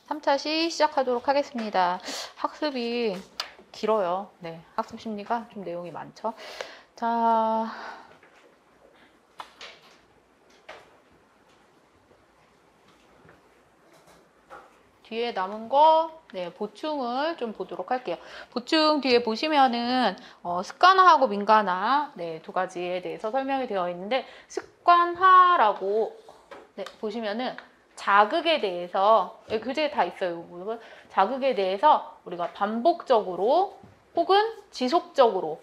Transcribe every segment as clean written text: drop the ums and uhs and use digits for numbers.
3차시 시작하도록 하겠습니다. 학습이 길어요. 네, 학습 심리가 좀 내용이 많죠. 자, 뒤에 남은 거, 네, 보충을 좀 보도록 할게요. 보충 뒤에 보시면은 습관화하고 민간화, 네, 두 가지에 대해서 설명이 되어 있는데, 습관화라고 네, 보시면은 자극에 대해서 교재에 다 있어요. 자극에 대해서 우리가 반복적으로 혹은 지속적으로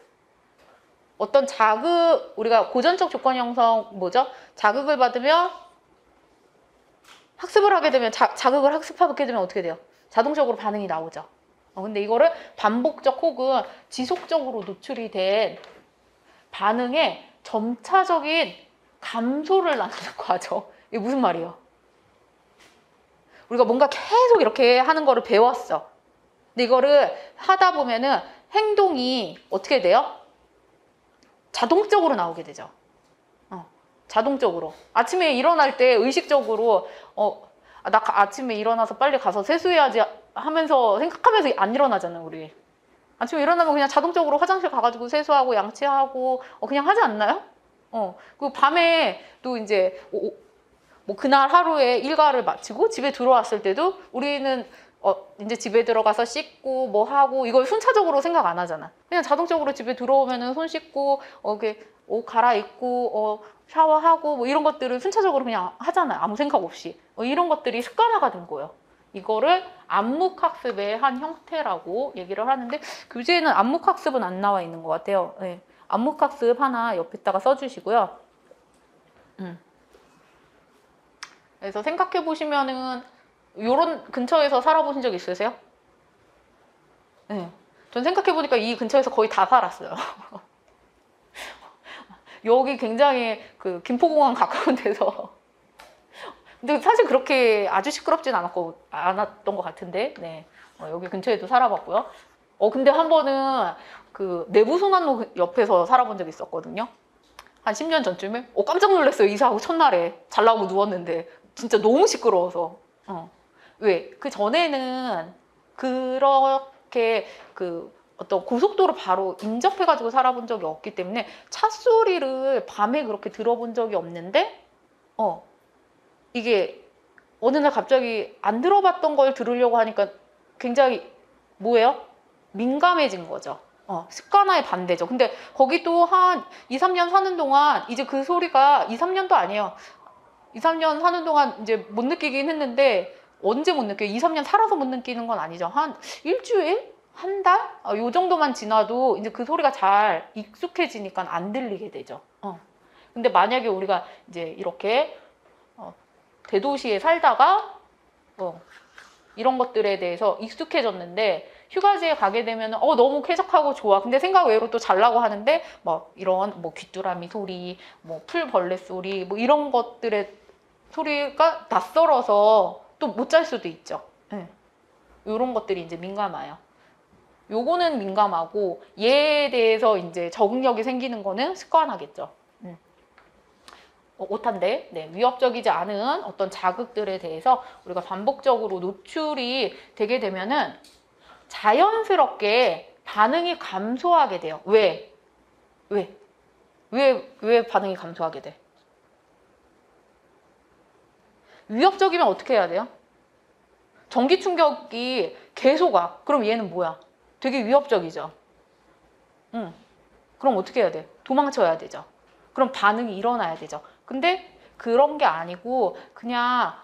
어떤 자극, 우리가 고전적 조건 형성 뭐죠? 자극을 받으면 학습을 하게 되면 자극을 학습하게 되면 어떻게 돼요? 자동적으로 반응이 나오죠. 근데 이거를 반복적 혹은 지속적으로 노출이 된 반응에 점차적인 감소를 나타내고 하죠. 이게 무슨 말이에요? 우리가 뭔가 계속 이렇게 하는 거를 배웠어. 근데 이거를 하다 보면은 행동이 어떻게 돼요? 자동적으로 나오게 되죠. 자동적으로. 아침에 일어날 때 의식적으로 나 아침에 일어나서 빨리 가서 세수해야지 하면서 생각하면서 안 일어나잖아요, 우리. 아침에 일어나면 그냥 자동적으로 화장실 가가지고 세수하고 양치하고 그냥 하지 않나요? 그리고 밤에 또 이제 뭐 그날 하루에 일과를 마치고 집에 들어왔을 때도 우리는 이제 집에 들어가서 씻고 뭐 하고 이걸 순차적으로 생각 안 하잖아. 그냥 자동적으로 집에 들어오면은 손 씻고 이렇게 옷 갈아입고 샤워하고 뭐 이런 것들을 순차적으로 그냥 하잖아요. 아무 생각 없이. 이런 것들이 습관화가 된 거예요. 이거를 암묵학습의 한 형태라고 얘기를 하는데 교재에는 암묵학습은 안 나와 있는 것 같아요. 네. 암묵학습 하나 옆에다가 써주시고요. 그래서 생각해 보시면은 요런 근처에서 살아보신 적 있으세요? 네. 전 생각해 보니까 이 근처에서 거의 다 살았어요. 여기 굉장히 그 김포공항 가까운 데서. 근데 사실 그렇게 아주 시끄럽진 않았던 것 같은데, 네. 여기 근처에도 살아봤고요. 근데 한 번은 그 내부순환로 옆에서 살아본 적이 있었거든요. 한 10년 전쯤에? 깜짝 놀랐어요. 이사하고 첫날에. 잘 나오고 누웠는데. 진짜 너무 시끄러워서. 왜? 그 전에는 그렇게 어떤 고속도로 바로 인접해가지고 살아본 적이 없기 때문에 차 소리를 밤에 그렇게 들어본 적이 없는데, 이게 어느 날 갑자기 안 들어봤던 걸 들으려고 하니까 굉장히 뭐예요? 민감해진 거죠. 습관화의 반대죠. 근데 거기 또 한 2, 3년 사는 동안 이제 그 소리가 2, 3년도 아니에요. 2, 3년 사는 동안 이제 못 느끼긴 했는데 언제 못 느껴요? 2, 3년 살아서 못 느끼는 건 아니죠. 한 일주일? 한 달? 요 정도만 지나도 이제 그 소리가 잘 익숙해지니까 안 들리게 되죠. 근데 만약에 우리가 이제 이렇게 대도시에 살다가 이런 것들에 대해서 익숙해졌는데 휴가지에 가게 되면 너무 쾌적하고 좋아. 근데 생각 외로 또 잘나고 하는데 뭐 이런 뭐 귀뚜라미 소리, 뭐 풀벌레 소리, 뭐 이런 것들의 소리가 낯설어서 또 못 잘 수도 있죠. 네. 이런 것들이 이제 민감해요. 요거는 민감하고 얘에 대해서 이제 적응력이 생기는 거는 습관하겠죠. 오탄데 위협적이지 않은 어떤 자극들에 대해서 우리가 반복적으로 노출이 되게 되면은 자연스럽게 반응이 감소하게 돼요. 왜 반응이 감소하게 돼? 위협적이면 어떻게 해야 돼요? 전기 충격이 계속 와. 그럼 얘는 뭐야? 되게 위협적이죠. 그럼 어떻게 해야 돼? 도망쳐야 되죠. 그럼 반응이 일어나야 되죠. 근데 그런 게 아니고 그냥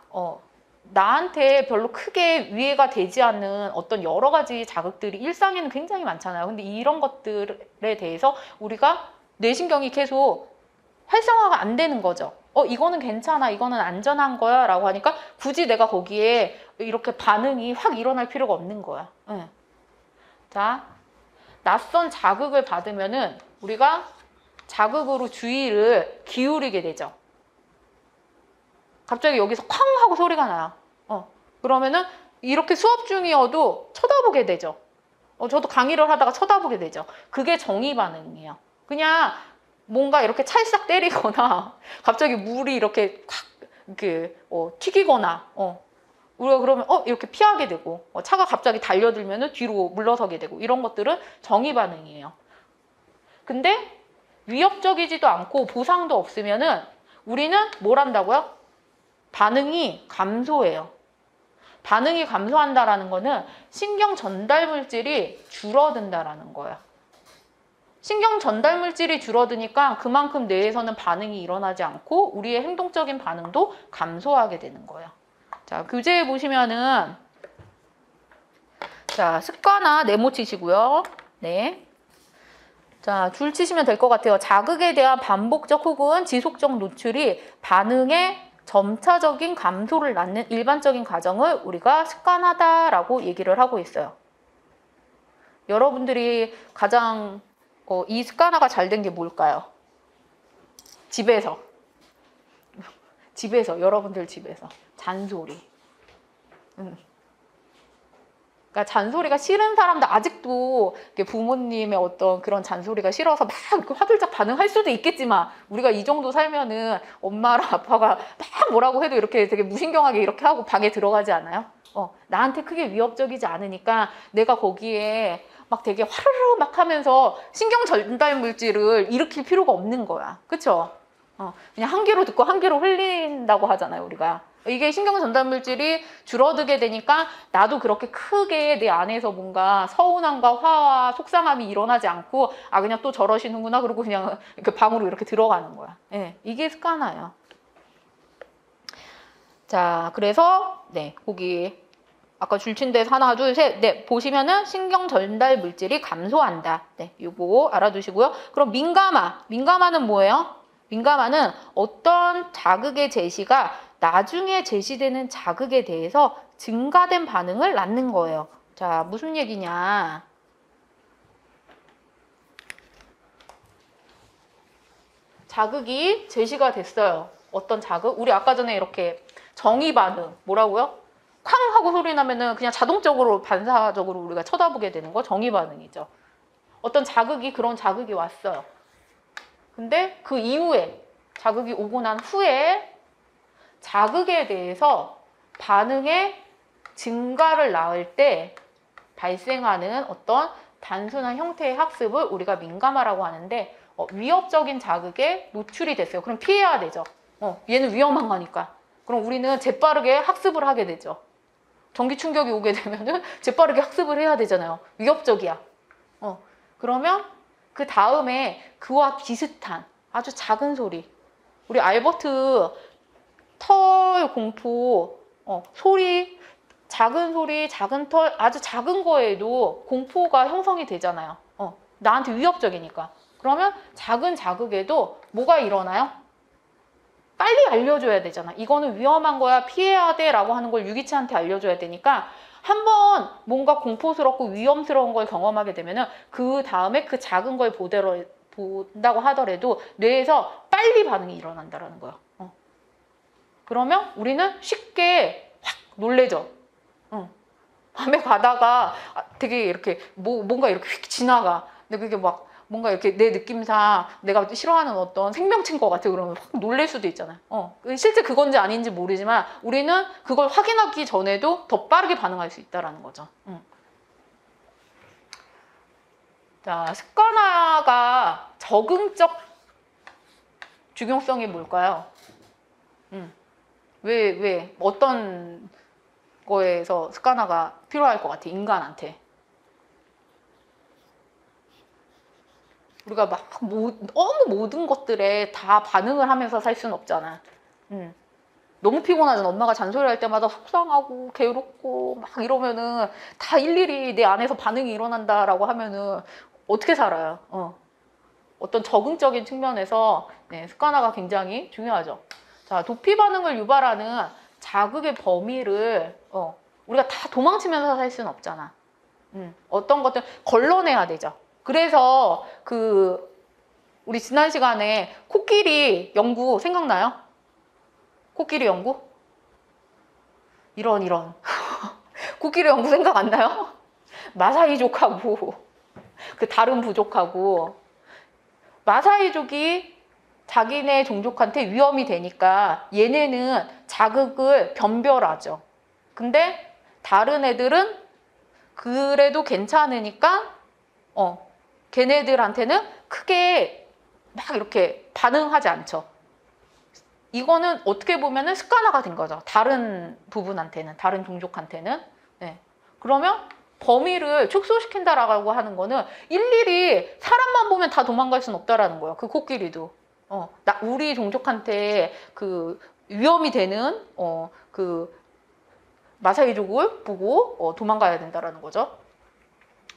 나한테 별로 크게 위해가 되지 않는 어떤 여러 가지 자극들이 일상에는 굉장히 많잖아요. 근데 이런 것들에 대해서 우리가 뇌신경이 계속 활성화가 안 되는 거죠. 이거는 괜찮아, 이거는 안전한 거야 라고 하니까 굳이 내가 거기에 이렇게 반응이 확 일어날 필요가 없는 거야. 자, 낯선 자극을 받으면은 우리가 자극으로 주의를 기울이게 되죠. 갑자기 여기서 쾅 하고 소리가 나요. 그러면은 이렇게 수업 중이어도 쳐다보게 되죠. 저도 강의를 하다가 쳐다보게 되죠. 그게 정의 반응이에요. 그냥 뭔가 이렇게 찰싹 때리거나 갑자기 물이 이렇게 확 튀기거나 우리가 그러면 이렇게 피하게 되고 차가 갑자기 달려들면 뒤로 물러서게 되고 이런 것들은 정의 반응이에요. 근데 위협적이지도 않고 보상도 없으면은 우리는 뭘 한다고요? 반응이 감소해요. 반응이 감소한다라는 거는 신경 전달 물질이 줄어든다라는 거예요. 신경 전달 물질이 줄어드니까 그만큼 뇌에서는 반응이 일어나지 않고 우리의 행동적인 반응도 감소하게 되는 거예요. 자, 교재에 보시면은 자, 습관화 네모 치시고요. 네. 자, 줄 치시면 될 것 같아요. 자극에 대한 반복적 혹은 지속적 노출이 반응의 점차적인 감소를 낳는 일반적인 과정을 우리가 습관화다라고 얘기를 하고 있어요. 여러분들이 가장 이 습관화가 잘 된 게 뭘까요? 집에서 여러분들 집에서 잔소리. 그러니까 잔소리가 싫은 사람들 아직도 부모님의 어떤 그런 잔소리가 싫어서 막 화들짝 반응할 수도 있겠지만 우리가 이 정도 살면은 엄마랑 아빠가 막 뭐라고 해도 이렇게 되게 무신경하게 이렇게 하고 방에 들어가지 않아요? 나한테 크게 위협적이지 않으니까 내가 거기에 막 되게 화르르 막 하면서 신경 전달 물질을 일으킬 필요가 없는 거야. 그쵸? 그냥 한 귀로 듣고 한 귀로 흘린다고 하잖아요, 우리가. 이게 신경 전달 물질이 줄어들게 되니까 나도 그렇게 크게 내 안에서 뭔가 서운함과 화와 속상함이 일어나지 않고 그냥 또 저러시는구나 그러고 그냥 그 방으로 이렇게 들어가는 거야. 네, 이게 습관화예요. 자, 그래서 네, 거기 아까 줄친 데서 하나, 둘, 셋, 네, 보시면은 신경 전달 물질이 감소한다. 네, 요거 알아두시고요. 그럼 민감화는 뭐예요? 민감화는 어떤 자극의 제시가 나중에 제시되는 자극에 대해서 증가된 반응을 낳는 거예요. 자, 무슨 얘기냐? 자극이 제시가 됐어요. 어떤 자극? 우리 아까 전에 이렇게 정의 반응, 뭐라고요? 쾅 하고 소리 나면은 그냥 자동적으로 반사적으로 우리가 쳐다보게 되는 거 정의 반응이죠. 어떤 자극이 그런 자극이 왔어요. 근데 그 이후에 자극이 오고 난 후에 자극에 대해서 반응의 증가를 낳을 때 발생하는 어떤 단순한 형태의 학습을 우리가 민감화라고 하는데 위협적인 자극에 노출이 됐어요. 그럼 피해야 되죠. 얘는 위험한 거니까. 그럼 우리는 재빠르게 학습을 하게 되죠. 전기 충격이 오게 되면은 재빠르게 학습을 해야 되잖아요. 위협적이야. 그러면 그 다음에 그와 비슷한 아주 작은 소리. 우리 알버트 털 공포, 소리, 작은 소리, 작은 털, 아주 작은 거에도 공포가 형성이 되잖아요. 나한테 위협적이니까. 그러면 작은 자극에도 뭐가 일어나요? 빨리 알려줘야 되잖아. 이거는 위험한 거야, 피해야 돼 라고 하는 걸 유기체한테 알려줘야 되니까 한번 뭔가 공포스럽고 위험스러운 걸 경험하게 되면은 그 다음에 그 작은 걸 본다고 하더라도 뇌에서 빨리 반응이 일어난다는 거예요. 그러면 우리는 쉽게 확 놀래죠. 밤에 가다가 되게 이렇게 뭔가 이렇게 휙 지나가. 근데 그게 막 뭔가 이렇게 내 느낌상 내가 싫어하는 어떤 생명체인 것 같아. 그러면 확 놀랄 수도 있잖아요. 실제 그건지 아닌지 모르지만 우리는 그걸 확인하기 전에도 더 빠르게 반응할 수 있다는 거죠. 자, 습관화가 적응적 중요성이 뭘까요? 왜 어떤 거에서 습관화가 필요할 것 같아, 인간한테? 우리가 막 너무 모든 것들에 다 반응을 하면서 살 수는 없잖아. 너무 피곤하잖아. 엄마가 잔소리할 때마다 속상하고 괴롭고 막 이러면은 다 일일이 내 안에서 반응이 일어난다라고 하면은 어떻게 살아요? 어떤 적응적인 측면에서 습관화가 굉장히 중요하죠. 자, 도피 반응을 유발하는 자극의 범위를 우리가 다 도망치면서 살 수는 없잖아. 어떤 것들 걸러내야 되죠. 그래서 우리 지난 시간에 코끼리 연구 생각나요? 코끼리 연구? 이런 코끼리 연구 생각 안 나요? 마사이족하고 그 다른 부족하고 마사이족이 자기네 종족한테 위험이 되니까 얘네는 자극을 변별하죠. 근데 다른 애들은 그래도 괜찮으니까 걔네들한테는 크게 막 이렇게 반응하지 않죠. 이거는 어떻게 보면은 습관화가 된 거죠. 다른 부분한테는, 다른 종족한테는. 네. 그러면 범위를 축소시킨다라고 하는 거는 일일이 사람만 보면 다 도망갈 수는 없다라는 거예요. 그 코끼리도. 우리 종족한테 그 위험이 되는 그 마사이족을 보고 도망가야 된다라는 거죠.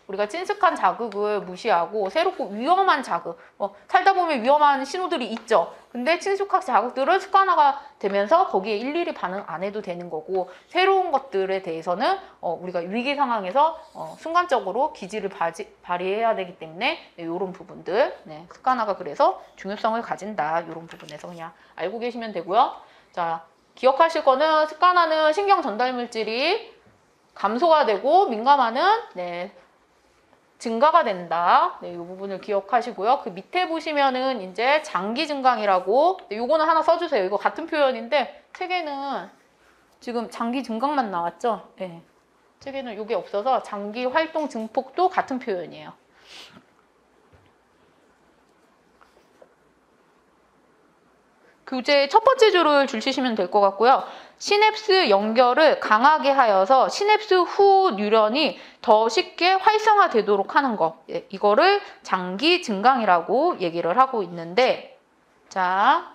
우리가 친숙한 자극을 무시하고 새롭고 위험한 자극, 살다 보면 위험한 신호들이 있죠. 근데 친숙한 자극들은 습관화가 되면서 거기에 일일이 반응 안 해도 되는 거고, 새로운 것들에 대해서는 우리가 위기 상황에서 순간적으로 기지를 발휘해야 되기 때문에 이런 부분들, 습관화가 그래서 중요성을 가진다. 이런 부분에서 그냥 알고 계시면 되고요. 자, 기억하실 거는 습관화는 신경 전달 물질이 감소가 되고 민감화는 증가가 된다. 이 부분을 기억하시고요. 그 밑에 보시면은 이제 장기 증강이라고, 요거는 하나 써주세요. 이거 같은 표현인데 책에는 지금 장기 증강만 나왔죠. 네. 책에는 이게 없어서 장기 활동 증폭도 같은 표현이에요. 교재 첫 번째 줄을 줄치시면 될 것 같고요. 시냅스 연결을 강하게 하여서 시냅스 후 뉴런이 더 쉽게 활성화되도록 하는 거. 이거를 장기 증강이라고 얘기를 하고 있는데, 자,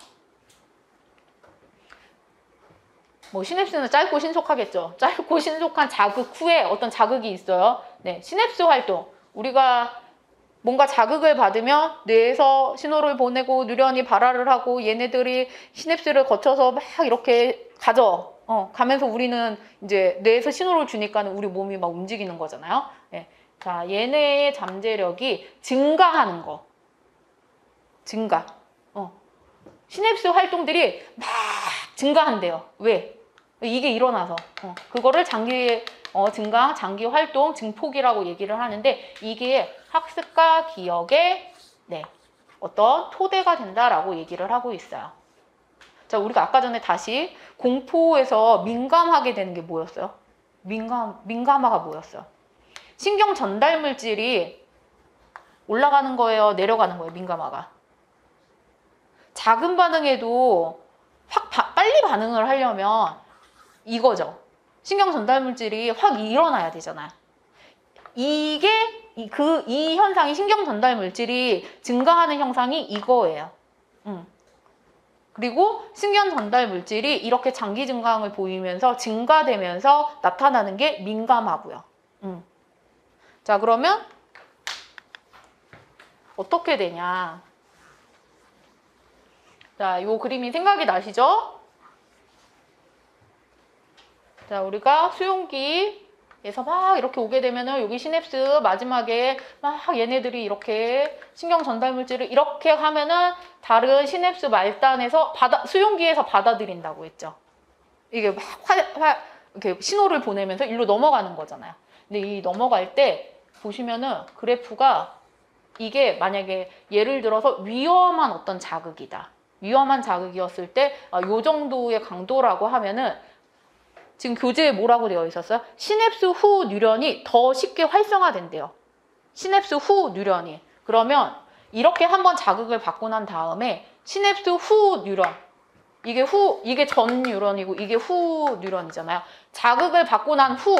뭐 시냅스는 짧고 신속하겠죠. 짧고 신속한 자극 후에 어떤 자극이 있어요. 네, 시냅스 활동. 우리가 뭔가 자극을 받으면 뇌에서 신호를 보내고 뉴런이 발화를 하고 얘네들이 시냅스를 거쳐서 막 이렇게 가면서 우리는 이제 뇌에서 신호를 주니까 우리 몸이 막 움직이는 거잖아요. 네. 자, 얘네의 잠재력이 증가하는 거. 증가. 시냅스 활동들이 막 증가한대요. 왜? 이게 일어나서. 그거를 장기 증강, 장기 활동, 증폭이라고 얘기를 하는데, 이게 학습과 기억의 어떤 토대가 된다라고 얘기를 하고 있어요. 자, 우리가 아까 전에 다시 공포에서 민감하게 되는 게 뭐였어요? 민감화가 뭐였어요? 신경 전달 물질이 올라가는 거예요? 내려가는 거예요? 민감화가. 작은 반응에도 빨리 반응을 하려면 이거죠. 신경 전달 물질이 확 일어나야 되잖아요. 이 현상이, 신경 전달 물질이 증가하는 현상이 이거예요. 그리고 신경 전달 물질이 이렇게 장기 증강을 보이면서 증가되면서 나타나는 게 민감하고요. 자, 그러면 어떻게 되냐? 자, 요 그림이 생각이 나시죠? 자, 우리가 수용기에서 막 이렇게 오게 되면은 여기 시냅스 마지막에 막 얘네들이 이렇게 신경 전달 물질을 이렇게 하면은 다른 시냅스 말단에서 수용기에서 받아들인다고 했죠. 이게 막 이렇게 신호를 보내면서 일로 넘어가는 거잖아요. 근데 이 넘어갈 때 보시면은 그래프가, 이게 만약에 예를 들어서 위험한 어떤 자극이다. 위험한 자극이었을 때 요 정도의 강도라고 하면은, 지금 교재에 뭐라고 되어 있었어요? 시냅스 후 뉴런이 더 쉽게 활성화된대요. 시냅스 후 뉴런이. 그러면 이렇게 한번 자극을 받고 난 다음에 시냅스 후 뉴런, 이게 전 뉴런이고 이게 후 뉴런이잖아요. 자극을 받고 난 후,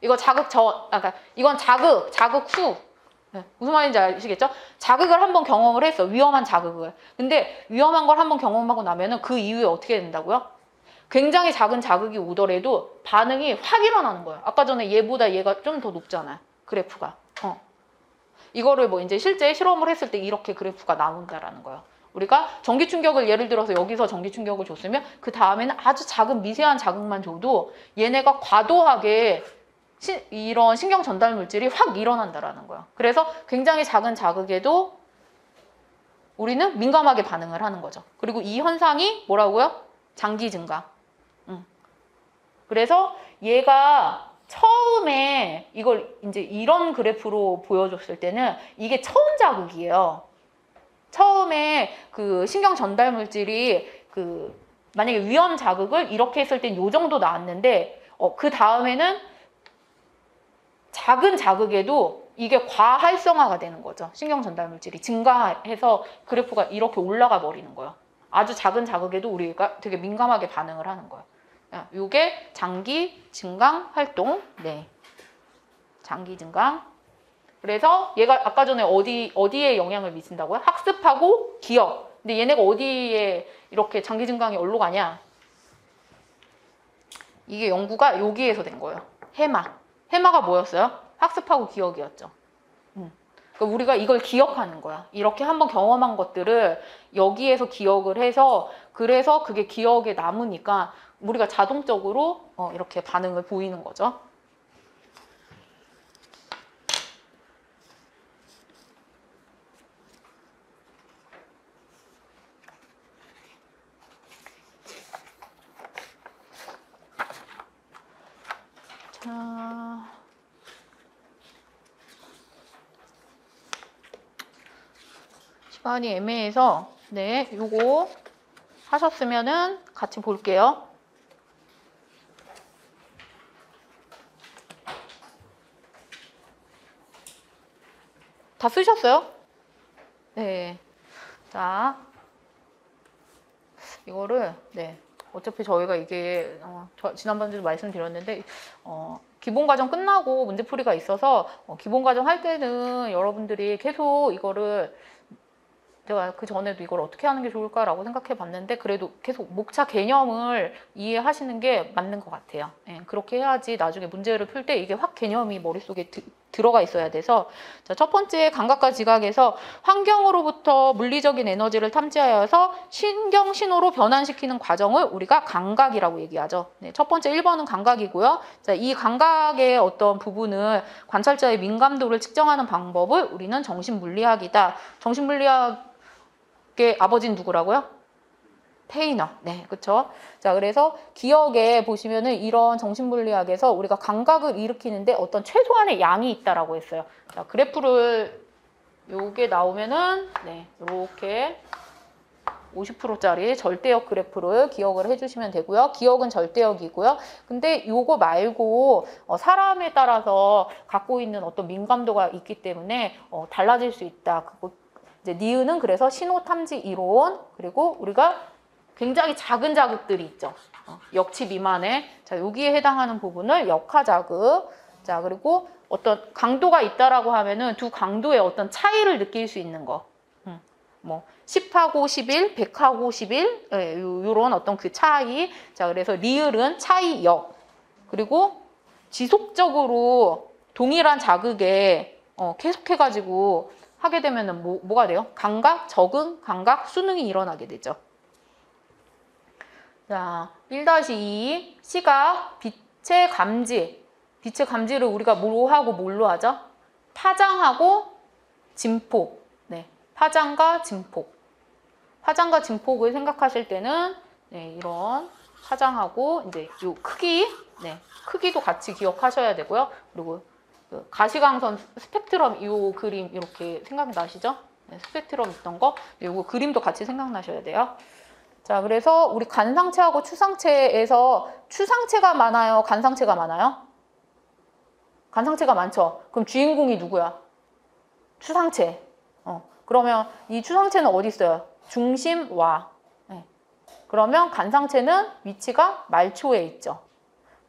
이거 이건 자극 후. 무슨 말인지 아시겠죠? 자극을 한번 경험을 했어. 위험한 자극을. 근데 위험한 걸 한번 경험하고 나면은 그 이후에 어떻게 된다고요? 굉장히 작은 자극이 오더라도 반응이 확 일어나는 거예요. 아까 전에 얘보다 얘가 좀 더 높잖아요. 그래프가. 이거를 뭐 이제 실제 실험을 했을 때 이렇게 그래프가 나온다라는 거예요. 우리가 전기 충격을 예를 들어서 여기서 전기 충격을 줬으면 그 다음에는 아주 작은 미세한 자극만 줘도 얘네가 과도하게 이런 신경 전달 물질이 확 일어난다라는 거예요. 그래서 굉장히 작은 자극에도 우리는 민감하게 반응을 하는 거죠. 그리고 이 현상이 뭐라고요? 장기 증강. 그래서 얘가 처음에 이걸 이제 이런 그래프로 보여줬을 때는 이게 처음 자극이에요. 처음에 그 신경 전달 물질이 만약에 위험 자극을 이렇게 했을 땐 요 정도 나왔는데 그 다음에는 작은 자극에도 이게 과활성화가 되는 거죠. 신경 전달 물질이 증가해서 그래프가 이렇게 올라가 버리는 거예요. 아주 작은 자극에도 우리가 되게 민감하게 반응을 하는 거예요. 이게 장기 증강 활동. 네. 장기 증강. 그래서 얘가 아까 전에 어디에 영향을 미친다고요? 학습하고 기억. 근데 얘네가 어디에 이렇게 장기 증강이 어디로 가냐? 이게 연구가 여기에서 된 거예요. 해마가 뭐였어요? 학습하고 기억이었죠. 그러니까 우리가 이걸 기억하는 거야. 이렇게 한번 경험한 것들을 여기에서 기억을 해서 그래서 그게 기억에 남으니까 우리가 자동적으로 이렇게 반응을 보이는 거죠. 자, 시간이 애매해서 네, 요거 하셨으면은 같이 볼게요. 다 쓰셨어요? 네. 자, 이거를 네. 어차피 저희가 이게 지난번에도 말씀드렸는데 기본과정 끝나고 문제풀이가 있어서 기본과정 할 때는 여러분들이 계속 이거를 제가 그 전에도 이걸 어떻게 하는 게 좋을까라고 생각해 봤는데 그래도 계속 목차 개념을 이해하시는 게 맞는 것 같아요. 예, 그렇게 해야지 나중에 문제를 풀 때 이게 확 개념이 머릿속에 들어가 있어야 돼서 자, 첫 번째 감각과 지각에서 환경으로부터 물리적인 에너지를 탐지하여서 신경 신호로 변환시키는 과정을 우리가 감각이라고 얘기하죠. 네, 첫 번째 1번은 감각이고요. 자, 이 감각의 어떤 부분을 관찰자의 민감도를 측정하는 방법을 우리는 정신물리학이다. 정신물리학 아버지는 누구라고요? 테이너. 네, 그렇죠. 자, 그래서 기억에 보시면은 이런 정신물리학에서 우리가 감각을 일으키는데 어떤 최소한의 양이 있다라고 했어요. 자, 그래프를 요게 나오면은 네, 이렇게 50%짜리 절대역 그래프를 기억을 해주시면 되고요. 기억은 절대역이고요. 근데 요거 말고 사람에 따라서 갖고 있는 어떤 민감도가 있기 때문에 달라질 수 있다. 그거 이제 니은은 그래서 신호 탐지 이론 그리고 우리가 굉장히 작은 자극들이 있죠. 역치 미만의 자 여기에 해당하는 부분을 역하 자극. 자 그리고 어떤 강도가 있다라고 하면은 두 강도의 어떤 차이를 느낄 수 있는 거. 뭐 10하고 11, 100하고 11 예, 요런 어떤 그 차이. 자 그래서 리을은 차이역. 그리고 지속적으로 동일한 자극에 계속해가지고 하게 되면은 뭐가 돼요? 감각, 적응, 감각, 수능이 일어나게 되죠. 자, 1-2 시각, 빛의 감지. 빛의 감지를 우리가 뭐 하고 뭘로 하죠? 파장하고 진폭. 네, 파장과 진폭. 파장과 진폭을 생각하실 때는 네, 이런 파장하고 이제 요 크기, 네, 크기도 같이 기억하셔야 되고요. 그리고 그 가시광선 스펙트럼 이 그림 이렇게 생각나시죠? 네, 스펙트럼 있던 거, 이거 그림도 같이 생각나셔야 돼요. 자, 그래서 우리 간상체하고 추상체에서 추상체가 많아요? 간상체가 많아요? 간상체가 많죠? 그럼 주인공이 누구야? 추상체. 그러면 이 추상체는 어디 있어요? 중심와. 네. 그러면 간상체는 위치가 말초에 있죠.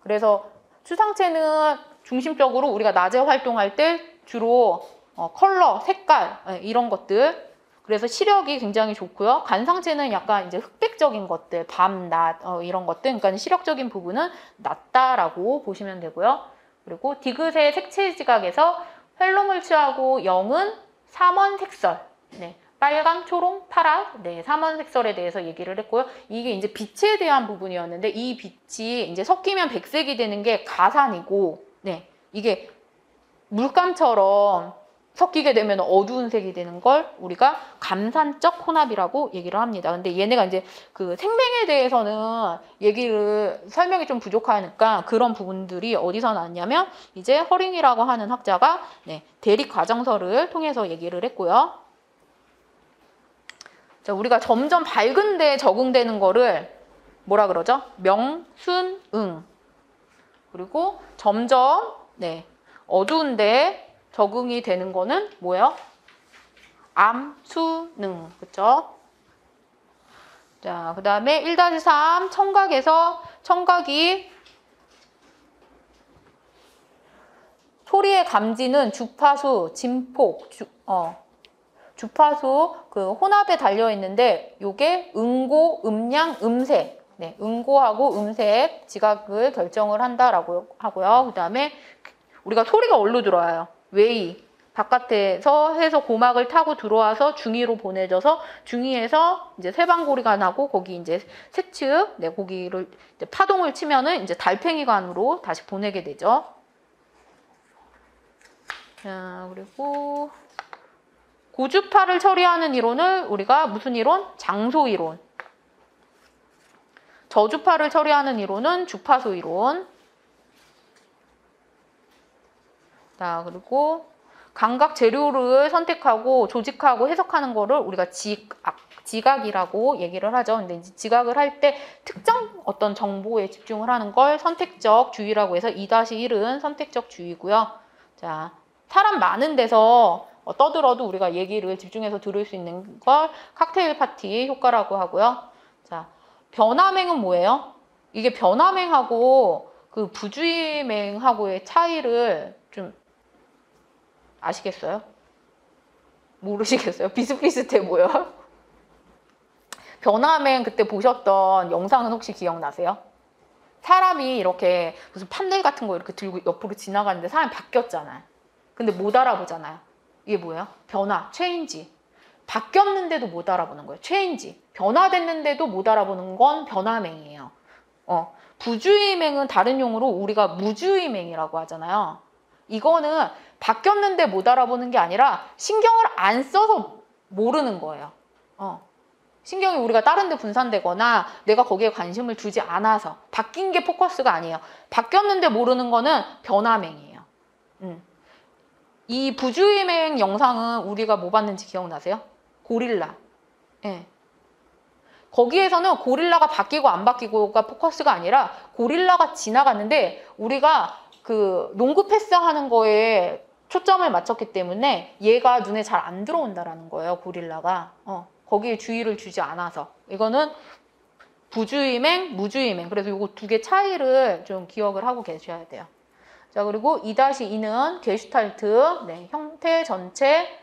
그래서 추상체는 중심적으로 우리가 낮에 활동할 때 주로 컬러, 색깔 이런 것들 그래서 시력이 굉장히 좋고요. 간상체는 약간 이제 흑백적인 것들, 밤, 낮 이런 것들 그러니까 시력적인 부분은 낮다라고 보시면 되고요. 그리고 디귿의 색채 지각에서 헬롬을 취하고 0은 삼원색설 네. 빨강, 초록, 파란, 네, 삼원색설에 대해서 얘기를 했고요. 이게 이제 빛에 대한 부분이었는데 이 빛이 이제 섞이면 백색이 되는 게 가산이고, 네, 이게 물감처럼 섞이게 되면 어두운 색이 되는 걸 우리가 감산적 혼합이라고 얘기를 합니다. 근데 얘네가 이제 그 생명에 대해서는 얘기를 설명이 좀 부족하니까 그런 부분들이 어디서 나왔냐면 이제 허링이라고 하는 학자가 네, 대립 과정서를 통해서 얘기를 했고요. 자, 우리가 점점 밝은 데에 적응되는 거를 뭐라 그러죠? 명순응. 그리고 점점 어두운데 적응이 되는 거는 뭐예요? 암수능. 그쵸? 자, 그 다음에 1-3 청각에서 청각이 소리의 감지는 주파수, 진폭, 주파수 그 혼합에 달려 있는데 요게 음고, 음량, 음색. 음고하고 음색 지각을 결정을 한다라고 하고요. 그 다음에 우리가 소리가 어디로 들어와요? 외이. 바깥에서 해서 고막을 타고 들어와서 중이로 보내져서 중이에서 이제 세방고리가 나고 거기 이제 세측, 거기를 이제 파동을 치면은 이제 달팽이관으로 다시 보내게 되죠. 자, 그리고 고주파를 처리하는 이론을 우리가 무슨 이론? 장소 이론. 저주파를 처리하는 이론은 주파수 이론. 자, 그리고 감각 재료를 선택하고 조직하고 해석하는 거를 우리가 지각이라고 얘기를 하죠. 근데 이제 지각을 할 때 특정 어떤 정보에 집중을 하는 걸 선택적 주의라고 해서 2-1은 선택적 주의고요. 자, 사람 많은 데서 떠들어도 우리가 얘기를 집중해서 들을 수 있는 걸 칵테일 파티 효과라고 하고요. 자, 변화맹은 뭐예요? 이게 변화맹하고 그 부주의맹하고의 차이를 좀 아시겠어요? 모르시겠어요? 비슷비슷해 보여요? 변화맹 그때 보셨던 영상은 혹시 기억나세요? 사람이 이렇게 무슨 판넬 같은 거 이렇게 들고 옆으로 지나가는데 사람이 바뀌었잖아요. 근데 못 알아보잖아요. 이게 뭐예요? 변화, 체인지. 바뀌었는데도 못 알아보는 거예요. 체인지. 변화됐는데도 못 알아보는 건 변화맹이에요. 부주의맹은 다른 용어로 우리가 무주의맹이라고 하잖아요. 이거는 바뀌었는데 못 알아보는 게 아니라 신경을 안 써서 모르는 거예요. 신경이 우리가 다른 데 분산되거나 내가 거기에 관심을 두지 않아서 바뀐 게 포커스가 아니에요. 바뀌었는데 모르는 거는 변화맹이에요. 이 부주의맹 영상은 우리가 뭐 봤는지 기억나세요? 고릴라. 거기에서는 고릴라가 바뀌고 안 바뀌고가 포커스가 아니라 고릴라가 지나갔는데 우리가 그 농구 패스하는 거에 초점을 맞췄기 때문에 얘가 눈에 잘 안 들어온다라는 거예요. 고릴라가. 거기에 주의를 주지 않아서. 이거는 부주의맹, 무주의맹. 그래서 이거 두 개 차이를 좀 기억을 하고 계셔야 돼요. 자, 그리고 2-2는 게슈탈트, 형태 전체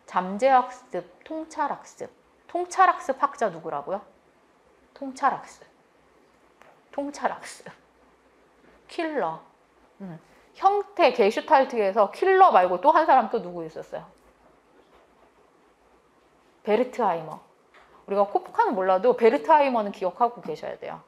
잠재학습, 통찰학습. 통찰학습 학자 누구라고요? 통찰학습. 킬러. 형태 게슈탈트에서 킬러 말고 또 한 사람 또 누구 있었어요? 베르트하이머. 우리가 코프카는 몰라도 베르트하이머는 기억하고 계셔야 돼요.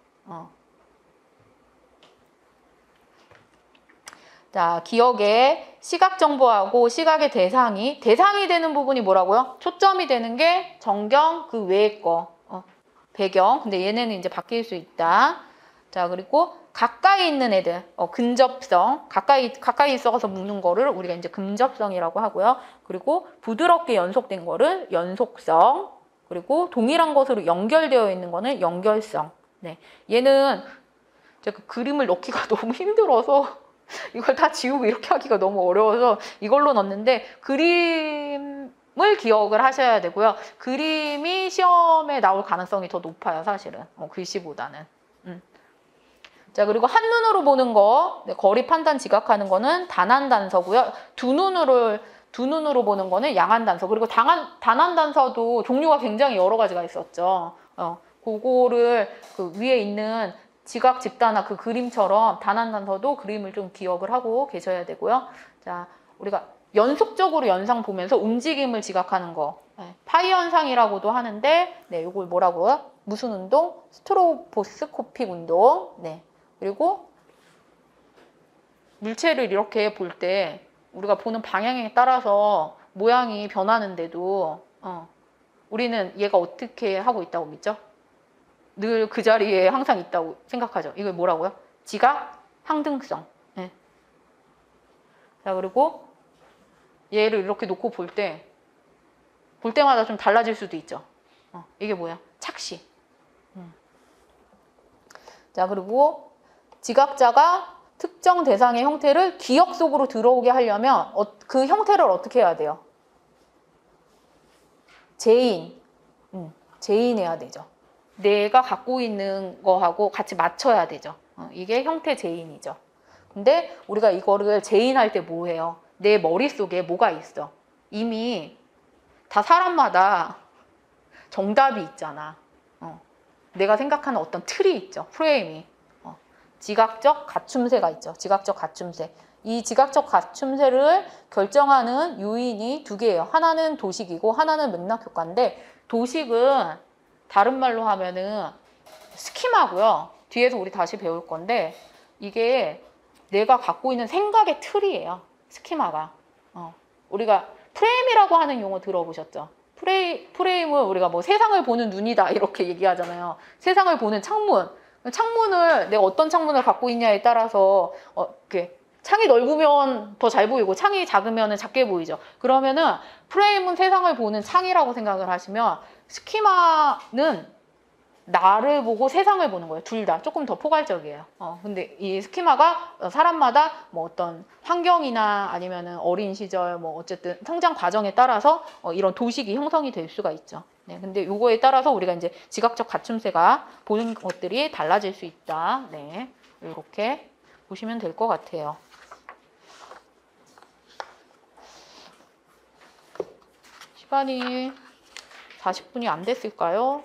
자, 기억에 시각 정보하고 시각의 대상이 되는 부분이 뭐라고요? 초점이 되는 게 정경 그 외의 거. 배경. 근데 얘네는 이제 바뀔 수 있다. 자, 그리고 가까이 있는 애들, 근접성. 가까이 있어서 묶는 거를 우리가 이제 근접성이라고 하고요. 그리고 부드럽게 연속된 거를 연속성. 그리고 동일한 것으로 연결되어 있는 거는 연결성. 얘는 제가 그림을 넣기가 너무 힘들어서 이걸 다 지우고 이렇게 하기가 너무 어려워서 이걸로 넣었는데 그림을 기억을 하셔야 되고요. 그림이 시험에 나올 가능성이 더 높아요, 사실은. 글씨보다는. 자, 그리고 한눈으로 보는 거, 거리 판단 지각하는 거는 단한 단서고요. 두 눈으로 보는 거는 양한 단서. 그리고 단한 단서도 종류가 굉장히 여러 가지가 있었죠. 그거를 그 위에 있는 지각 집단화 그 그림처럼 단한 단서도 그림을 좀 기억을 하고 계셔야 되고요. 자, 우리가 연속적으로 연상 보면서 움직임을 지각하는 거. 파이 현상이라고도 하는데, 이걸 뭐라고요? 무슨 운동? 스트로보스코픽 운동. 그리고 물체를 이렇게 볼 때 우리가 보는 방향에 따라서 모양이 변하는데도 우리는 얘가 어떻게 하고 있다고 믿죠? 늘 그 자리에 항상 있다고 생각하죠. 이걸 뭐라고요? 지각, 항등성. 자, 그리고 얘를 이렇게 놓고 볼 때마다 좀 달라질 수도 있죠. 이게 뭐야? 착시. 자, 그리고 지각자가 특정 대상의 형태를 기억 속으로 들어오게 하려면 그 형태를 어떻게 해야 돼요? 제인해야 되죠. 내가 갖고 있는 거하고 같이 맞춰야 되죠. 이게 형태 제인이죠. 근데 우리가 이거를 제인할 때 뭐 해요? 내 머릿속에 뭐가 있어? 이미 다 사람마다 정답이 있잖아. 내가 생각하는 어떤 틀이 있죠. 프레임이. 지각적 가춤새가 있죠. 지각적 가춤새. 이 지각적 가춤새를 결정하는 요인이 두 개예요. 하나는 도식이고 하나는 맥락 효과인데, 도식은 다른 말로 하면은 스키마고요. 뒤에서 우리 다시 배울 건데, 이게 내가 갖고 있는 생각의 틀이에요. 스키마가. 우리가 프레임이라고 하는 용어 들어보셨죠? 프레임은 우리가 뭐 세상을 보는 눈이다 이렇게 얘기하잖아요. 세상을 보는 창문. 창문을 내가 어떤 창문을 갖고 있냐에 따라서 이렇게 창이 넓으면 더 잘 보이고 창이 작으면 작게 보이죠. 그러면은 프레임은 세상을 보는 창이라고 생각을 하시면, 스키마는 나를 보고 세상을 보는 거예요. 둘 다 조금 더 포괄적이에요. 근데 이 스키마가 사람마다 뭐 어떤 환경이나 아니면은 어린 시절 뭐 어쨌든 성장 과정에 따라서 이런 도식이 형성이 될 수가 있죠. 네, 근데 요거에 따라서 우리가 이제 지각적 가춤새가 보는 것들이 달라질 수 있다. 네, 이렇게 보시면 될 것 같아요. 시간이 40분이 안 됐을까요?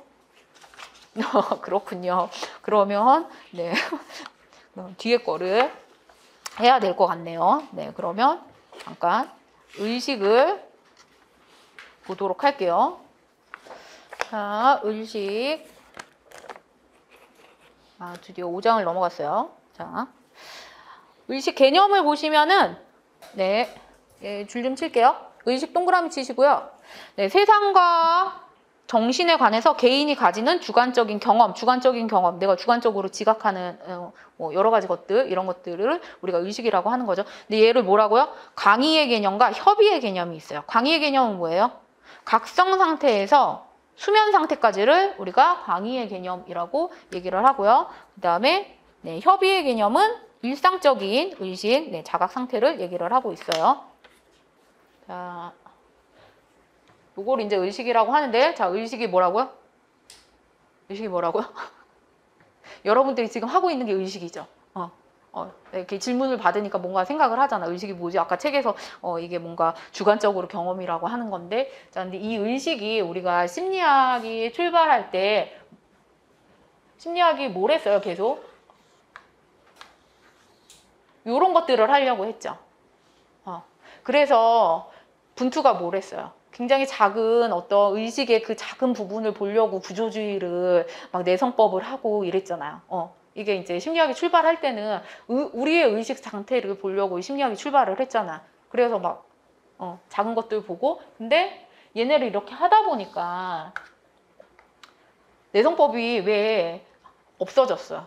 그렇군요. 그러면 네, 뒤에 거를 해야 될 것 같네요. 네, 그러면 잠깐 의식을 보도록 할게요. 자, 의식. 드디어 5장을 넘어갔어요. 자, 의식 개념을 보시면은, 네, 줄 좀 칠게요. 의식 동그라미 치시고요. 네, 세상과 정신에 관해서 개인이 가지는 주관적인 경험, 내가 주관적으로 지각하는 뭐 여러 가지 것들, 이런 것들을 우리가 의식이라고 하는 거죠. 근데 얘를 뭐라고요? 광의의 개념과 협의의 개념이 있어요. 광의의 개념은 뭐예요? 각성 상태에서 수면 상태까지를 우리가 광의의 개념이라고 얘기를 하고요. 그 다음에 네, 협의의 개념은 일상적인 의식, 네, 자각 상태를 얘기를 하고 있어요. 자, 요걸 이제 의식이라고 하는데, 자, 의식이 뭐라고요? 의식이 뭐라고요? 여러분들이 지금 하고 있는 게 의식이죠. 이렇게 질문을 받으니까 뭔가 생각을 하잖아. 의식이 뭐지? 아까 책에서 이게 뭔가 주관적으로 경험이라고 하는 건데, 자, 근데 이 의식이 우리가 심리학이 출발할 때, 심리학이 뭘 했어요? 계속 요런 것들을 하려고 했죠. 그래서 분투가 뭘 했어요? 굉장히 작은 어떤 의식의 그 작은 부분을 보려고 구조주의를 막 내성법을 하고 이랬잖아요. 이게 이제 심리학이 출발할 때는 우리의 의식 상태를 보려고 심리학이 출발을 했잖아. 그래서 막 작은 것들 보고, 근데 얘네를 이렇게 하다 보니까 내성법이 왜 없어졌어요?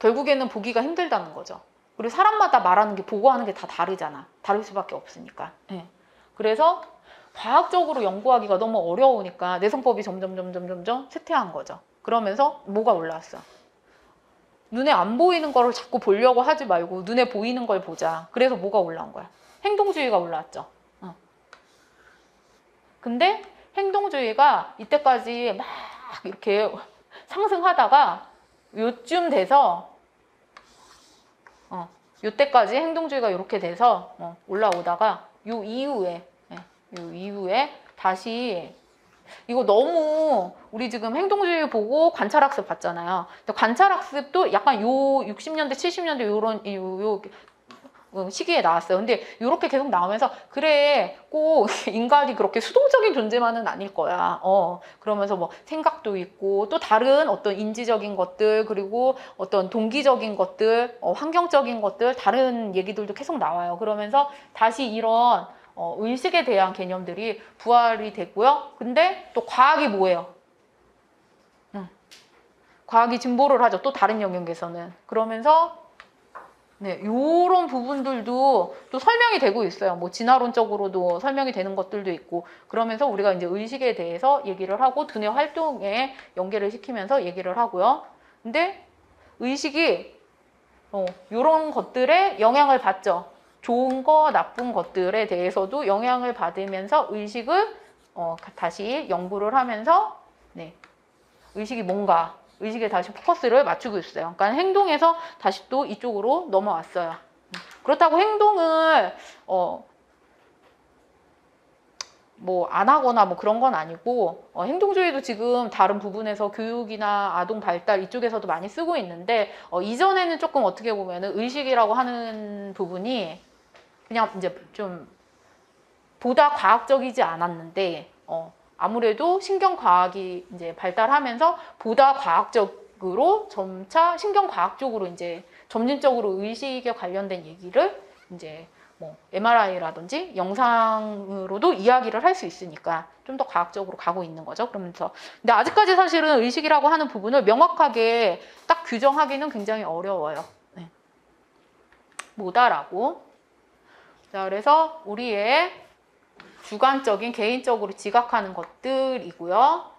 결국에는 보기가 힘들다는 거죠. 그리고 사람마다 말하는 게, 보고하는 게 다 다르잖아. 다를 수밖에 없으니까. 네. 그래서 과학적으로 연구하기가 너무 어려우니까 내성법이 점점 쇠퇴한 거죠. 그러면서 뭐가 올라왔어? 눈에 안 보이는 거를 자꾸 보려고 하지 말고 눈에 보이는 걸 보자. 그래서 뭐가 올라온 거야? 행동주의가 올라왔죠. 근데 행동주의가 이때까지 막 이렇게 상승하다가 요쯤 돼서 요때까지 행동주의가 이렇게 돼서 올라오다가 요 이후에 다시, 이거 너무 우리 지금 행동주의 보고 관찰학습 봤잖아요. 근데 관찰학습도 약간 요 60년대 70년대 요런 요 시기에 나왔어요. 근데 이렇게 계속 나오면서, 그래, 꼭 인간이 그렇게 수동적인 존재만은 아닐 거야. 그러면서 뭐 생각도 있고 또 다른 어떤 인지적인 것들, 그리고 어떤 동기적인 것들, 환경적인 것들, 다른 얘기들도 계속 나와요. 그러면서 다시 이런 의식에 대한 개념들이 부활이 됐고요. 근데 또 과학이 뭐예요? 과학이 진보를 하죠. 또 다른 영역에서는. 그러면서 네, 요런 부분들도 또 설명이 되고 있어요. 뭐 진화론적으로도 설명이 되는 것들도 있고, 그러면서 우리가 이제 의식에 대해서 얘기를 하고 두뇌 활동에 연계를 시키면서 얘기를 하고요. 근데 의식이 이런 것들에 영향을 받죠. 좋은 거, 나쁜 것들에 대해서도 영향을 받으면서 의식을 다시 연구를 하면서 네, 의식이 뭔가, 의식에 다시 포커스를 맞추고 있어요. 그러니까 행동에서 다시 또 이쪽으로 넘어왔어요. 그렇다고 행동을 뭐 안 하거나 뭐 그런 건 아니고 행동주의도 지금 다른 부분에서 교육이나 아동 발달 이쪽에서도 많이 쓰고 있는데 이전에는 조금 어떻게 보면은 의식이라고 하는 부분이 그냥 이제 좀 보다 과학적이지 않았는데 아무래도 신경과학이 이제 발달하면서 보다 과학적으로 점차 신경과학 쪽으로 이제 점진적으로 의식에 관련된 얘기를 이제 뭐 MRI라든지 영상으로도 이야기를 할 수 있으니까 좀 더 과학적으로 가고 있는 거죠. 그러면서 근데 아직까지 사실은 의식이라고 하는 부분을 명확하게 딱 규정하기는 굉장히 어려워요. 네. 뭐다라고. 자, 그래서 우리의 주관적인 개인적으로 지각하는 것들이고요.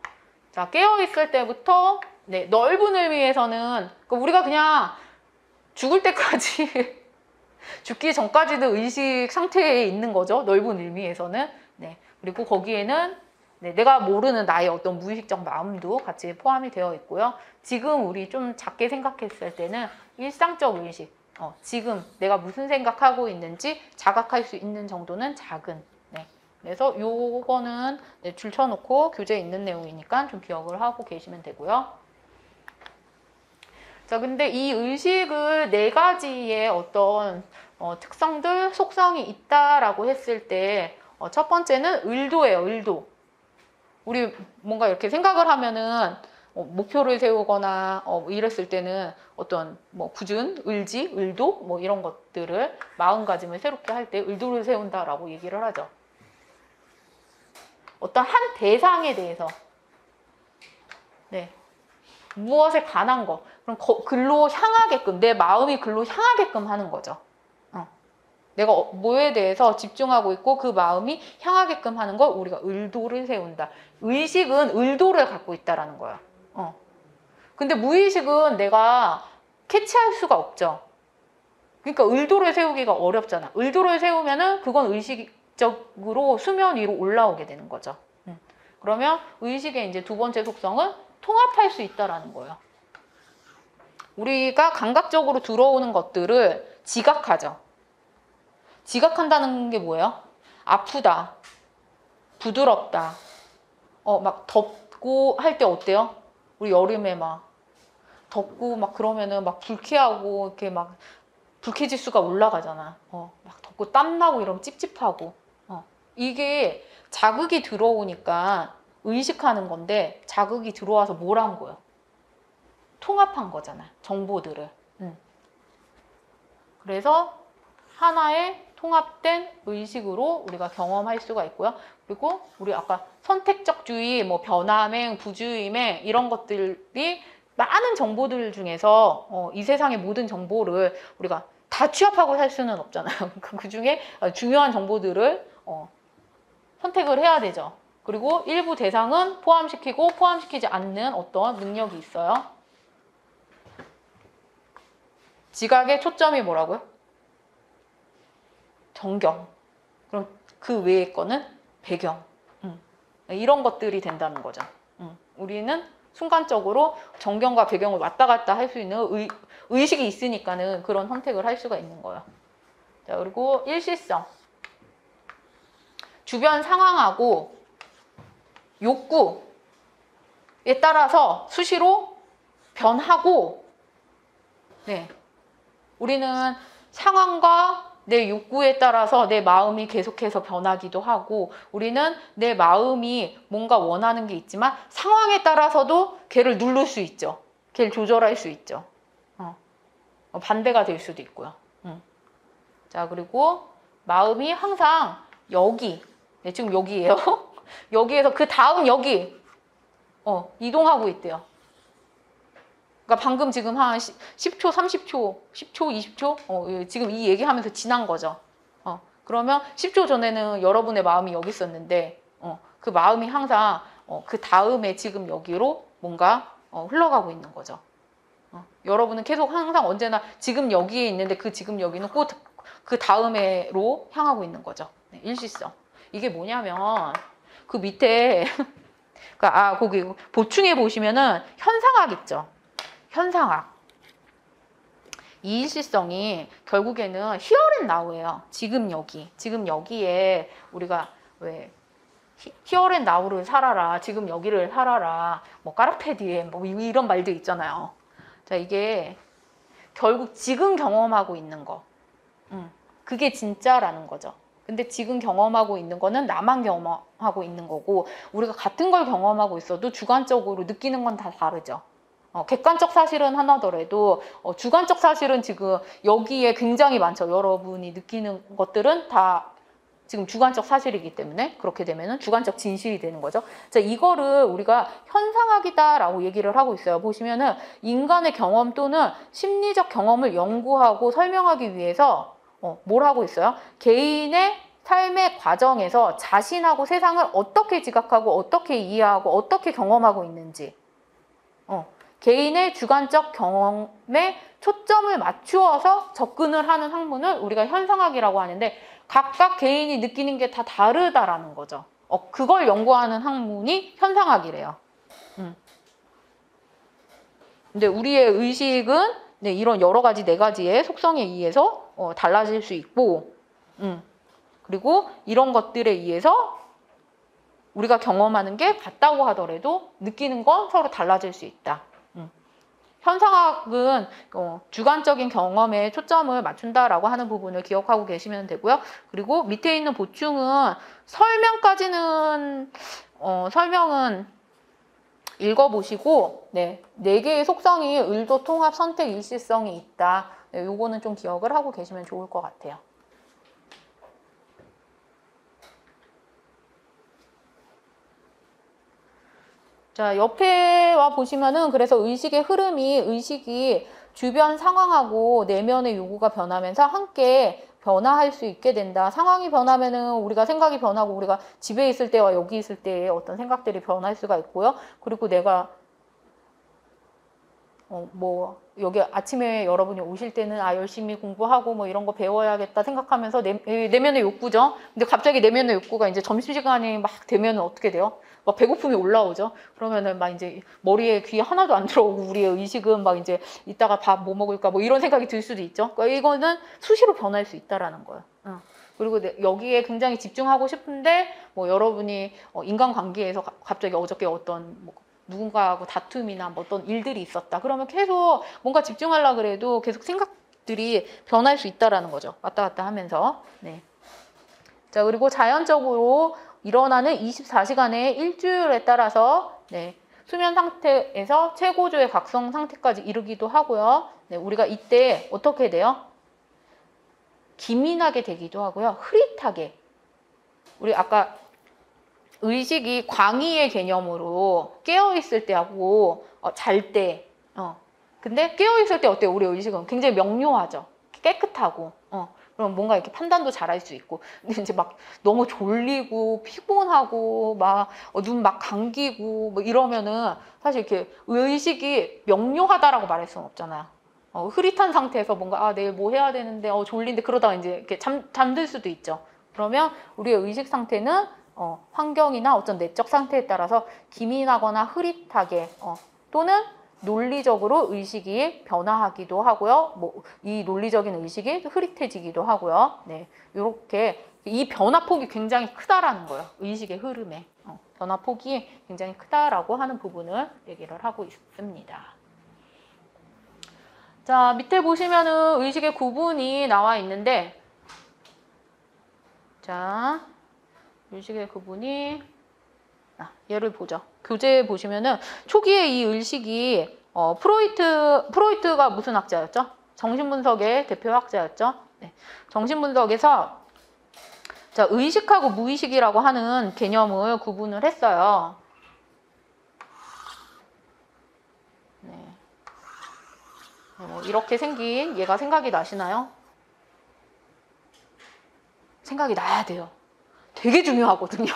자, 깨어있을 때부터 네, 넓은 의미에서는 우리가 그냥 죽을 때까지 죽기 전까지도 의식 상태에 있는 거죠. 넓은 의미에서는. 네. 그리고 거기에는 네, 내가 모르는 나의 어떤 무의식적 마음도 같이 포함이 되어 있고요. 지금 우리 좀 작게 생각했을 때는 일상적 의식, 지금 내가 무슨 생각하고 있는지 자각할 수 있는 정도는 작은. 네. 그래서 요거는 네, 줄쳐놓고 교재에 있는 내용이니까 좀 기억을 하고 계시면 되고요. 자, 근데 이 의식을 네 가지의 어떤 특성들, 속성이 있다라고 했을 때 첫 번째는 의도예요, 의도. 우리 뭔가 이렇게 생각을 하면은 목표를 세우거나 이랬을 때는 어떤 뭐 굳은 의지, 의도 뭐 이런 것들을 마음가짐을 새롭게 할 때 의도를 세운다라고 얘기를 하죠. 어떤 한 대상에 대해서 네. 무엇에 관한 거 그럼 글로 향하게끔 내 마음이 글로 향하게끔 하는 거죠. 내가 뭐에 대해서 집중하고 있고 그 마음이 향하게끔 하는 걸 우리가 의도를 세운다. 의식은 의도를 갖고 있다라는 거야. 근데 무의식은 내가 캐치할 수가 없죠. 그러니까 의도를 세우기가 어렵잖아. 의도를 세우면은 그건 의식적으로 수면 위로 올라오게 되는 거죠. 그러면 의식의 이제 두 번째 속성은 통합할 수 있다라는 거예요. 우리가 감각적으로 들어오는 것들을 지각하죠. 지각한다는 게 뭐예요? 아프다, 부드럽다, 막 덥고 할 때 어때요? 우리 여름에 막 덥고 막 그러면은 막 불쾌하고 이렇게 막 불쾌지수가 올라가잖아. 막 덥고 땀나고 이러면 찝찝하고. 이게 자극이 들어오니까 의식하는 건데 자극이 들어와서 뭘 한 거예요? 통합한 거잖아. 정보들을. 그래서 하나의 통합된 의식으로 우리가 경험할 수가 있고요. 그리고 우리 아까 선택적주의, 뭐 변함행, 부주의행 이런 것들이 많은 정보들 중에서 이 세상의 모든 정보를 우리가 다 취합하고 살 수는 없잖아요. 그 중에 중요한 정보들을 선택을 해야 되죠. 그리고 일부 대상은 포함시키고 포함시키지 않는 어떤 능력이 있어요. 지각의 초점이 뭐라고요? 정경. 그럼 그 외의 거는 배경. 이런 것들이 된다는 거죠. 우리는 순간적으로 정경과 배경을 왔다 갔다 할 수 있는 의식이 있으니까는 그런 선택을 할 수가 있는 거예요. 자, 그리고 일시성. 주변 상황하고 욕구에 따라서 수시로 변하고, 네. 우리는 상황과 내 욕구에 따라서 내 마음이 계속해서 변하기도 하고 우리는 내 마음이 뭔가 원하는 게 있지만 상황에 따라서도 걔를 누를 수 있죠. 걔를 조절할 수 있죠. 반대가 될 수도 있고요. 자, 그리고 마음이 항상 여기, 네, 지금 여기예요. 여기에서 그 다음 여기 이동하고 있대요. 그러니까 방금 지금 한 10초, 30초, 10초, 20초 지금 이 얘기하면서 지난 거죠. 그러면 10초 전에는 여러분의 마음이 여기 있었는데 그 마음이 항상 그 다음에 지금 여기로 뭔가 흘러가고 있는 거죠. 여러분은 계속 항상 언제나 지금 여기에 있는데 그 지금 여기는 꼭 그 다음에로 향하고 있는 거죠. 네, 일시성. 이게 뭐냐면 그 밑에 그러니까 거기 보충해 보시면은 현상학 있죠. 현상학. 이 일시성이 결국에는 here and now예요. 지금 여기에 우리가 왜 here and now를 살아라, 지금 여기를 살아라, 뭐 까르페 디엠 뭐 이런 말들 있잖아요. 자, 이게 결국 지금 경험하고 있는 거, 그게 진짜라는 거죠. 근데 지금 경험하고 있는 거는 나만 경험하고 있는 거고, 우리가 같은 걸 경험하고 있어도 주관적으로 느끼는 건 다 다르죠. 객관적 사실은 하나더라도 주관적 사실은 지금 여기에 굉장히 많죠. 여러분이 느끼는 것들은 다 지금 주관적 사실이기 때문에 그렇게 되면은 주관적 진실이 되는 거죠. 자, 이거를 우리가 현상학이다라고 얘기를 하고 있어요. 보시면은 인간의 경험 또는 심리적 경험을 연구하고 설명하기 위해서 뭘 하고 있어요? 개인의 삶의 과정에서 자신하고 세상을 어떻게 지각하고 어떻게 이해하고 어떻게 경험하고 있는지, 개인의 주관적 경험에 초점을 맞추어서 접근을 하는 학문을 우리가 현상학이라고 하는데, 각각 개인이 느끼는 게 다 다르다라는 거죠. 그걸 연구하는 학문이 현상학이래요. 근데 우리의 의식은 이런 여러 가지 4가지의 속성에 의해서 달라질 수 있고, 그리고 이런 것들에 의해서 우리가 경험하는 게 같다고 하더라도 느끼는 건 서로 달라질 수 있다. 현상학은 주관적인 경험에 초점을 맞춘다라고 하는 부분을 기억하고 계시면 되고요. 그리고 밑에 있는 보충은 설명은 읽어보시고, 4개의 속성이 의도, 통합, 선택, 일시성이 있다. 요거는 좀 기억을 하고 계시면 좋을 것 같아요. 자, 옆에 와 보시면은 그래서 의식이 주변 상황하고 내면의 요구가 변하면서 함께 변화할 수 있게 된다. 상황이 변하면은 우리가 생각이 변하고, 우리가 집에 있을 때와 여기 있을 때의 어떤 생각들이 변할 수가 있고요. 그리고 내가 여기 아침에 여러분이 오실 때는 열심히 공부하고 뭐 이런 거 배워야겠다 생각하면서 내면의 욕구죠. 근데 갑자기 내면의 욕구가 이제 점심시간이 막 되면은 어떻게 돼요? 막 배고픔이 올라오죠. 그러면은 막 이제 머리에 귀 하나도 안 들어오고 우리의 의식은 막 이제 이따가 밥 뭐 먹을까 뭐 이런 생각이 들 수도 있죠. 그러니까 이거는 수시로 변할 수 있다라는 거예요. 그리고 여기에 굉장히 집중하고 싶은데 뭐 여러분이 인간관계에서 갑자기 어저께 어떤 누군가하고 다툼이나 뭐 어떤 일들이 있었다. 그러면 계속 뭔가 집중하려고 그래도 계속 생각들이 변할 수 있다라는 거죠. 왔다 갔다 하면서. 자, 그리고 자연적으로 일어나는 24시간의 일주일에 따라서 수면 상태에서 최고조의 각성 상태까지 이르기도 하고요. 우리가 이때 어떻게 돼요? 기민하게 되기도 하고요. 흐릿하게. 우리 아까 의식이 광의의 개념으로 깨어있을 때하고 잘 때, 근데 깨어있을 때 어때요? 우리 의식은 굉장히 명료하죠. 깨끗하고, 그럼 뭔가 이렇게 판단도 잘할 수 있고. 근데 이제 막 너무 졸리고 피곤하고 막 눈 막 감기고 뭐 이러면은 사실 이렇게 의식이 명료하다라고 말할 수는 없잖아요. 흐릿한 상태에서 뭔가 내일 뭐 해야 되는데 졸린데 그러다가 이제 이렇게 잠들 수도 있죠. 그러면 우리의 의식 상태는 환경이나 어떤 내적 상태에 따라서 기민하거나 흐릿하게 또는 논리적으로 의식이 변화하기도 하고요. 이 논리적인 의식이 흐릿해지기도 하고요. 이렇게 이 변화폭이 굉장히 크다라는 거예요. 의식의 흐름에 변화폭이 굉장히 크다라고 하는 부분을 얘기를 하고 있습니다. 자, 밑에 보시면은 의식의 구분이 나와 있는데, 자, 의식의 구분이 얘를 보죠. 교재 보시면은 초기에 이 의식이 프로이트가 무슨 학자였죠? 정신분석의 대표 학자였죠. 정신분석에서 자, 의식하고 무의식이라고 하는 개념을 구분을 했어요. 이렇게 생긴 얘가 생각이 나시나요? 생각이 나야 돼요. 되게 중요하거든요.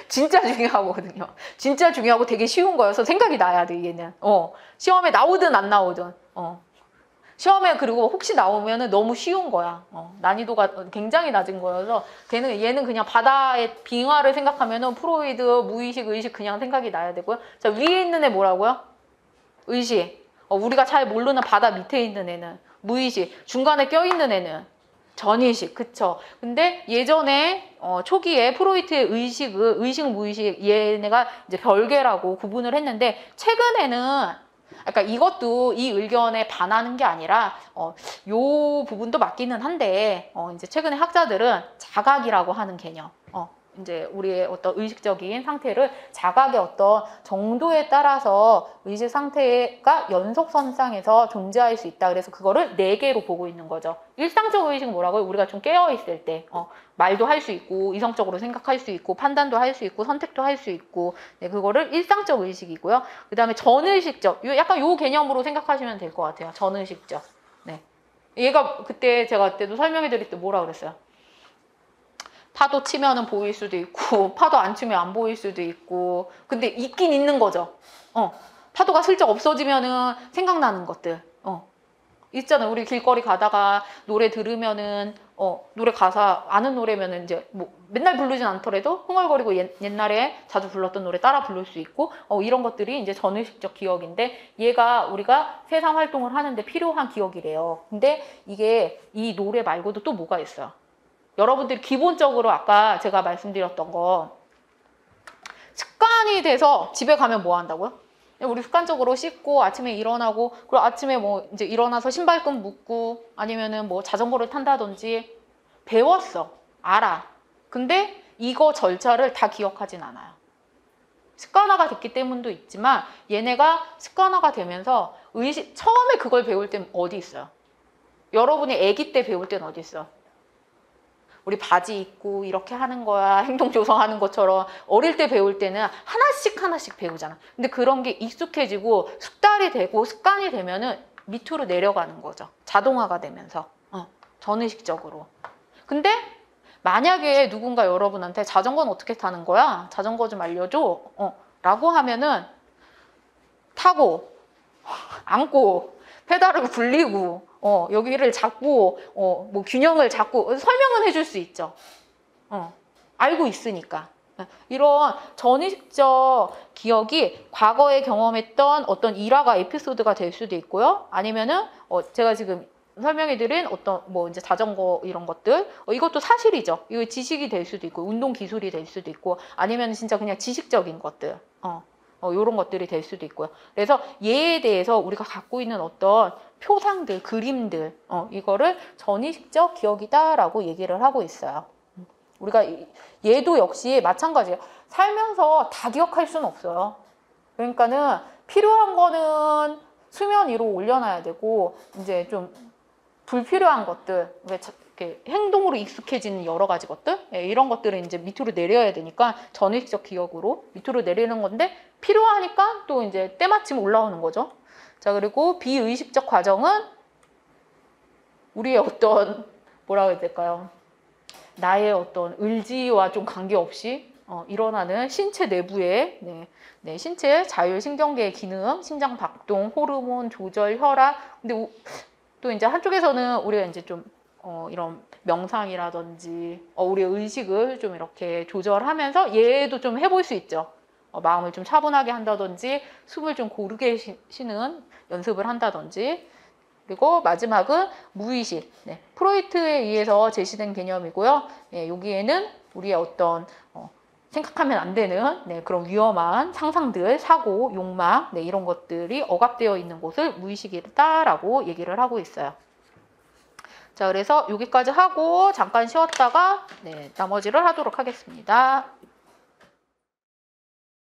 진짜 중요하거든요. 진짜 중요하고 되게 쉬운 거여서 생각이 나야 돼, 얘는. 시험에 나오든 안 나오든. 시험에 그리고 혹시 나오면은 너무 쉬운 거야. 난이도가 굉장히 낮은 거여서 얘는 그냥 바다의 빙하를 생각하면은 프로이드, 무의식, 의식 그냥 생각이 나야 되고요. 자, 위에 있는 애 뭐라고요? 의식. 우리가 잘 모르는 바다 밑에 있는 애는 무의식. 중간에 껴있는 애는 전의식. 그쵸? 근데 예전에 초기에 프로이트의 의식, 무의식 얘네가 이제 별개라고 구분을 했는데 최근에는 그러니까 이것도 이 의견에 반하는 게 아니라 요 부분도 맞기는 한데 이제 최근에 학자들은 자각이라고 하는 개념, 이제 우리의 어떤 의식적인 상태를 자각의 어떤 정도에 따라서 의식 상태가 연속선상에서 존재할 수 있다. 그래서 그거를 4개로 보고 있는 거죠. 일상적 의식은 뭐라고요? 우리가 좀 깨어있을 때 말도 할 수 있고 이성적으로 생각할 수 있고 판단도 할 수 있고 선택도 할 수 있고, 네, 그거를 일상적 의식이고요. 그 다음에 전의식적, 약간 요 개념으로 생각하시면 될 것 같아요. 전의식적. 네. 얘가 제가 그때도 설명해 드릴 때 뭐라 그랬어요? 파도 치면은 보일 수도 있고 파도 안 치면 안 보일 수도 있고, 근데 있긴 있는 거죠. 파도가 슬쩍 없어지면은 생각나는 것들 있잖아요. 우리 길거리 가다가 노래 들으면은 노래 가사 아는 노래면은 이제 뭐 맨날 부르진 않더라도 흥얼거리고 옛날에 자주 불렀던 노래 따라 부를 수 있고 이런 것들이 이제 전의식적 기억인데, 얘가 우리가 세상 활동을 하는데 필요한 기억이래요. 근데 이게 이 노래 말고도 또 뭐가 있어요? 여러분들이 기본적으로 아까 제가 말씀드렸던 거 습관이 돼서 집에 가면 뭐 한다고요? 우리 습관적으로 씻고 아침에 일어나고, 그리고 아침에 뭐 이제 일어나서 신발끈 묶고 아니면은 뭐 자전거를 탄다든지 배웠어. 알아. 근데 이거 절차를 다 기억하진 않아요. 습관화가 됐기 때문도 있지만 얘네가 습관화가 되면서 처음에 그걸 배울 땐 어디 있어요? 여러분이 아기 때 배울 땐 어디 있어요? 우리 바지 입고 이렇게 하는 거야, 행동 조성하는 것처럼 어릴 때 배울 때는 하나씩 배우잖아. 근데 그런 게 익숙해지고 숙달이 되고 습관이 되면은 밑으로 내려가는 거죠. 자동화가 되면서 전의식적으로. 근데 만약에 누군가 여러분한테 자전거는 어떻게 타는 거야? 자전거 좀 알려줘. 라고 하면은 타고 앉고 페달을 굴리고 여기를 잡고 뭐 균형을 잡고 설명은 해줄 수 있죠. 알고 있으니까. 이런 전의식적 기억이 과거에 경험했던 어떤 일화가 에피소드가 될 수도 있고요. 아니면은 제가 지금 설명해드린 어떤 뭐 이제 자전거 이런 것들 이것도 사실이죠. 이거 지식이 될 수도 있고 운동 기술이 될 수도 있고, 아니면 진짜 그냥 지식적인 것들 이런 것들이 될 수도 있고요. 그래서 얘에 대해서 우리가 갖고 있는 어떤 표상들, 그림들 이거를 전의식적 기억이다라고 얘기를 하고 있어요. 우리가 얘도 역시 마찬가지예요. 살면서 다 기억할 수는 없어요. 그러니까는 필요한 거는 수면 위로 올려놔야 되고, 이제 좀 불필요한 것들, 이렇게 행동으로 익숙해지는 여러 가지 것들, 이런 것들은 이제 밑으로 내려야 되니까 전의식적 기억으로 밑으로 내리는 건데, 필요하니까 또 이제 때마침 올라오는 거죠. 자, 그리고 비의식적 과정은 우리의 어떤 뭐라고 해야 될까요? 나의 어떤 의지와 좀 관계없이 일어나는 신체 내부의 신체 자율신경계의 기능, 심장 박동, 호르몬 조절, 혈압. 근데 또 이제 한쪽에서는 우리가 이제 좀 이런 명상이라든지 우리의 의식을 좀 이렇게 조절하면서 얘도 좀 해볼 수 있죠. 마음을 좀 차분하게 한다든지 숨을 좀 고르게 쉬는 연습을 한다든지. 그리고 마지막은 무의식. 프로이트에 의해서 제시된 개념이고요. 여기에는 우리의 어떤 생각하면 안 되는 그런 위험한 상상들, 사고, 욕망 이런 것들이 억압되어 있는 곳을 무의식이다라고 얘기를 하고 있어요. 자, 그래서 여기까지 하고 잠깐 쉬었다가 나머지를 하도록 하겠습니다.